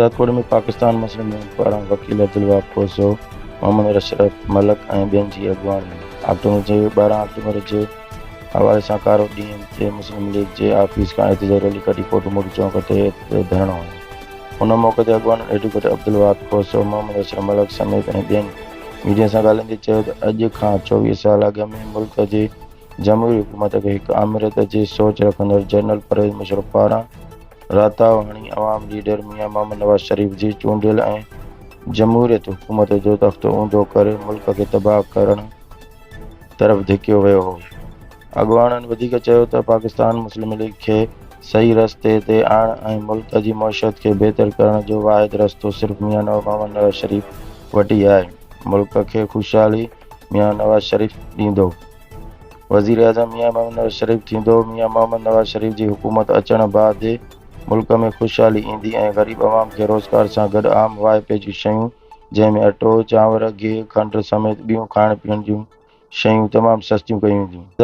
आज़ादकोट में पाकिस्तान मुस्लिम लीग पारां वकील अब्दुल वहाब खोसो, मोहम्मद अशरफ मलिक ऐं ॿियनि जी अॻुवाणी में 12 अक्टूबर जे हवाले सां कारो ॾींहुं ते मुस्लिम लीग जे आफिस खां एहतजाजी रैली कढी कोटमोटी चौक ते धरणो हयो। उन मौक़े ते अॻुवाननि एडवोकेट अब्दुल वहाब खोसो, मोहम्मद अशरफ मलिक समेत ऐं ॿियनि मीडिया सां ॻाल्हाईंदे चयो त अॼु खां 24 साल अॻु में मुल्क जे जमहूरी हुकूमत खे हिकु आमिरत जी सोच रखंदड़ जनरल परवेज़ मुशर्रफ पारां राताओ हणी अवाम लीडर मियां मोहम्मद नवाज़ शरीफ़ जी चूंडियल ऐं जमहूरियत हुकूमत जो तख़्तो ऊंधो करे मुल्क खे तबाह करण तरफ़ धिकियो वियो हो। अॻुवाननि वधीक चयो त पाकिस्तान मुस्लिम लीग खे सही रस्ते ते आणण ऐं मुल्क जी मईशत खे बहितर करण जो वाहिद रस्तो सिर्फ़ मियां मोहम्मद नवाज़ शरीफ़ वटि ई आहे। मुल्क खे ख़ुशहाली मियां नवाज़ शरीफ़ ॾींदो। वज़ीर आज़म मियां मोहम्मद नवाज़ शरीफ़ थींदो। मियां मोहम्मद नवाज़ शरीफ़ जी हुकूमत अचण बैदि मुल्क में ख़ुशहाली ईंदी ऐं ग़रीब अवाम खे रोज़गार सां गॾु आम वाइपे जूं शयूं जंहिं में अटो, चांवर, गिहु, खंडु समेत ॿियूं खाइण पीअण जूं शयूं तमामु सस्तियूं कयूं वेंदियूं।